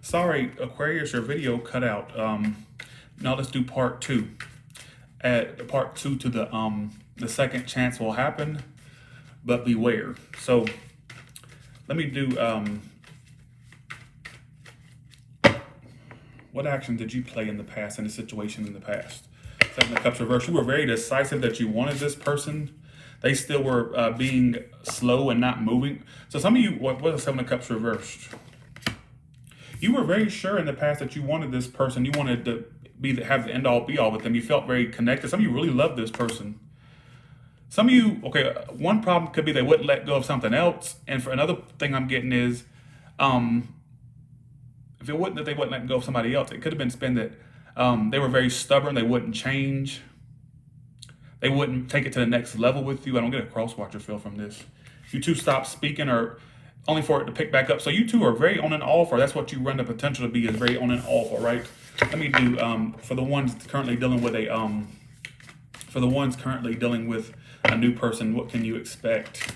Sorry, Aquarius, your video cut out. Now let's do part two. At part two to the second chance will happen, but beware. So let me do what action did you play in the past, in a situation in the past? Seven of Cups reverse. You were very decisive that you wanted this person. They still were being slow and not moving. So some of you, what was the Seven of Cups reversed? You were very sure in the past that you wanted this person. You wanted to have the end all be all with them. You felt very connected. Some of you really loved this person. Some of you, okay, one problem could be they wouldn't let go of something else. And for another thing I'm getting is, if it wasn't that they wouldn't let go of somebody else, it could have been spent that they were very stubborn. They wouldn't change. They wouldn't take it to the next level with you. I don't get a cross-watcher feel from this. You two stop speaking or only for it to pick back up. So you two are very on and off, or that's what you run the potential to be, is very on and off, all right? Let me do, for the ones currently dealing with a new person, what can you expect?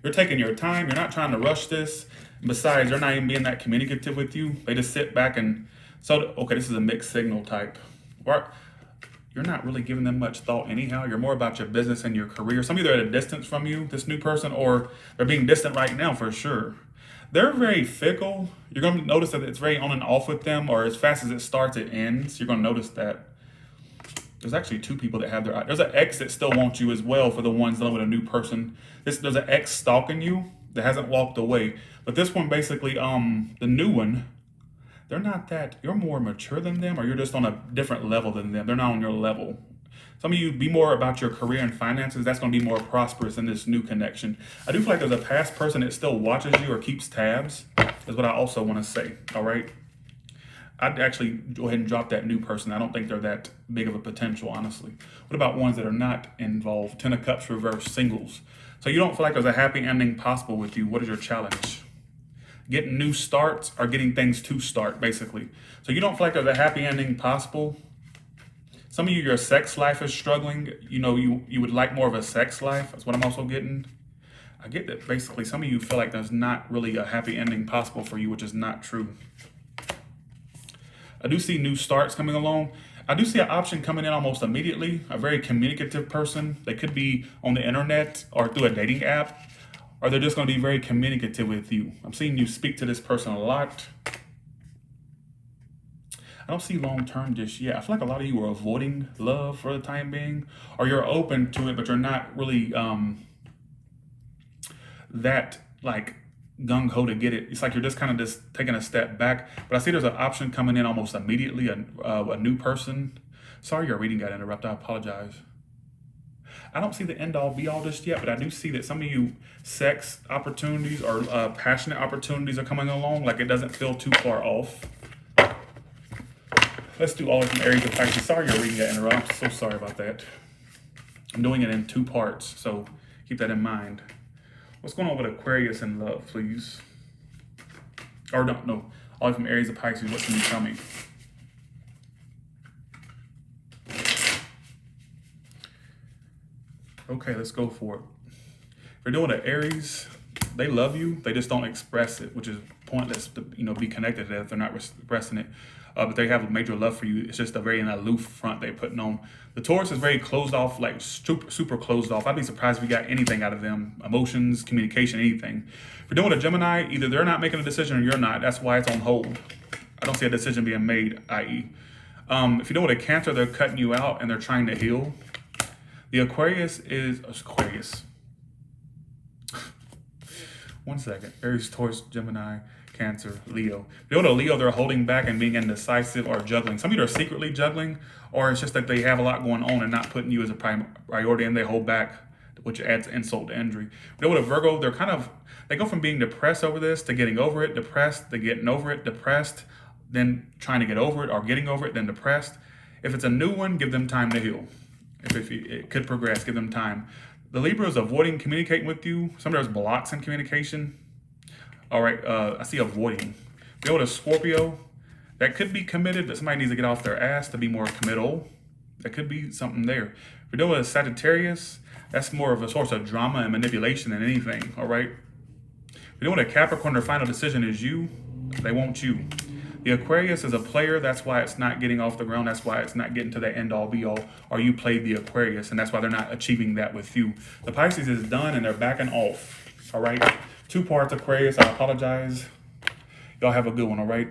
You're taking your time. You're not trying to rush this. Besides, they're not even being that communicative with you. They just sit back and, so, okay, this is a mixed signal type. You're not really giving them much thought anyhow. You're more about your business and your career. Some of you are at a distance from you, this new person, or they're being distant right now for sure. They're very fickle. You're going to notice that it's very on and off with them, or as fast as it starts, it ends. You're going to notice that. There's actually two people that have there's an ex that still wants you as well for the ones dealing with a new person. There's an ex stalking you that hasn't walked away. But this one basically, the new one, they're not that, you're more mature than them, or you're just on a different level than them. They're not on your level. Some of you be more about your career and finances. That's going to be more prosperous in this new connection. I do feel like there's a past person that still watches you or keeps tabs, is what I also want to say, all right? I'd actually go ahead and drop that new person. I don't think they're that big of a potential, honestly. What about ones that are not involved? Ten of Cups reverse, singles. So you don't feel like there's a happy ending possible with you. What is your challenge? Getting new starts or getting things to start, basically. So you don't feel like there's a happy ending possible. Some of you, your sex life is struggling. You know, you would like more of a sex life. That's what I'm also getting. I get that basically some of you feel like there's not really a happy ending possible for you, which is not true. I do see new starts coming along. I do see an option coming in almost immediately. A very communicative person. They could be on the internet or through a dating app, or they're just going to be very communicative with you. I'm seeing you speak to this person a lot. I don't see long-term just yet. I feel like a lot of you are avoiding love for the time being, or you're open to it, but you're not really that like gung-ho to get it. It's like you're just kind of just taking a step back. But I see there's an option coming in almost immediately, a new person. Sorry your reading got interrupted. I apologize. I don't see the end-all be-all just yet, but I do see that some of you sex opportunities or passionate opportunities are coming along. Like it doesn't feel too far off. Let's do all from Aries to Pisces. Sorry your reading got interrupted. So sorry about that. I'm doing it in two parts, so keep that in mind. What's going on with Aquarius and love, please? Or no. All from Aries to Pisces, what can you tell me? Okay, let's go for it. If you're doing an Aries, they love you. They just don't express it, which is pointless to be connected to that if they're not expressing it. But they have a major love for you. It's just a very aloof front they're putting on. The Taurus is very closed off, like super closed off. I'd be surprised if we got anything out of them. Emotions, communication, anything. If you're doing a Gemini, either they're not making a decision or you're not. That's why it's on hold. I don't see a decision being made, i.e. If you're doing a Cancer, they're cutting you out and they're trying to heal. The Aquarius is Aquarius. One second. Aries, Taurus, Gemini, Cancer, Leo. If you go to Leo, they're holding back and being indecisive or juggling. Some of you are secretly juggling, or it's just that they have a lot going on and not putting you as a priority and they hold back, which adds insult to injury. If you go to Virgo, they go from being depressed over this to getting over it, depressed, to getting over it, depressed, then trying to get over it, or getting over it, then depressed. If it's a new one, give them time to heal. If it could progress, give them time. The Libra is avoiding communicating with you. Sometimes there's blocks in communication. All right, I see avoiding. Go to Scorpio. That could be committed, but somebody needs to get off their ass to be more committal. That could be something there. If you're doing a Sagittarius, that's more of a source of drama and manipulation than anything, all right? If you're doing a Capricorn, their final decision is you. They want you. The Aquarius is a player. That's why it's not getting off the ground. That's why it's not getting to the end all be all. Or you played the Aquarius, and that's why they're not achieving that with you. The Pisces is done, and they're backing off. All right. 2 parts Aquarius. I apologize. Y'all have a good one. All right.